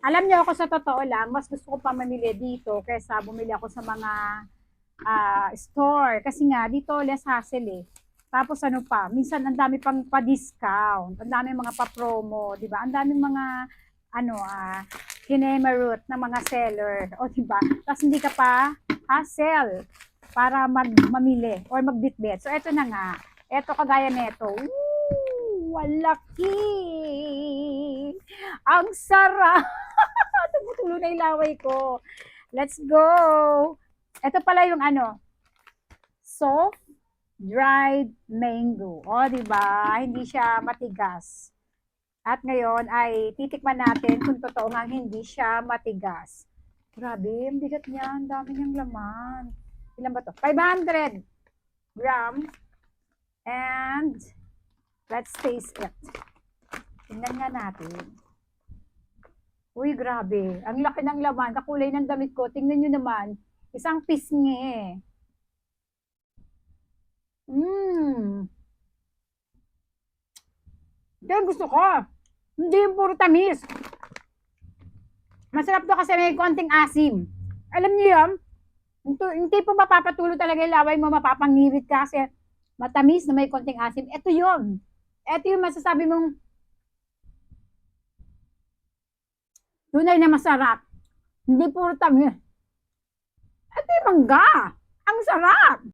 Alam niyo ako sa totoo lang, mas gusto ko pa mamili dito kaysa bumili ako sa mga store. Kasi nga, dito less hassle eh. Tapos ano pa, minsan ang dami pang pa-discount, ang dami mga pa-promo, di ba? Ang daming mga ano kinemerut ng mga seller, o di ba? Tapos hindi ka pa hassle para mamili or magbitbit. So eto na nga. Eto kagaya nito. Walaki! Ang sarap! Tumutulo na yung laway ko. Let's go! Ito pala yung ano, soft dried mango. O, di ba? Hindi siya matigas. At ngayon ay titikman natin kung totoo nga hindi siya matigas. Grabe, ang bigat niya. Ang dami niyang laman. Ilan ba to? 500 grams. And let's taste it. Tingnan nga natin. Uy, grabe. Ang laki ng laman. Kakulay ng damit ko. Tingnan nyo naman. Isang pisngi. Mmm. Yan gusto ko. Hindi yung puro tamis. Masarap to kasi may konting asim. Alam niyo yun? Yung tipo mapapatulo talaga yung laway mo, mapapangirit ka kasi matamis na may konting asim. Ito yun. Ito yung masasabi mong tunay na masarap. Hindi puro tamis. Ito yung mangga. Ang sarap.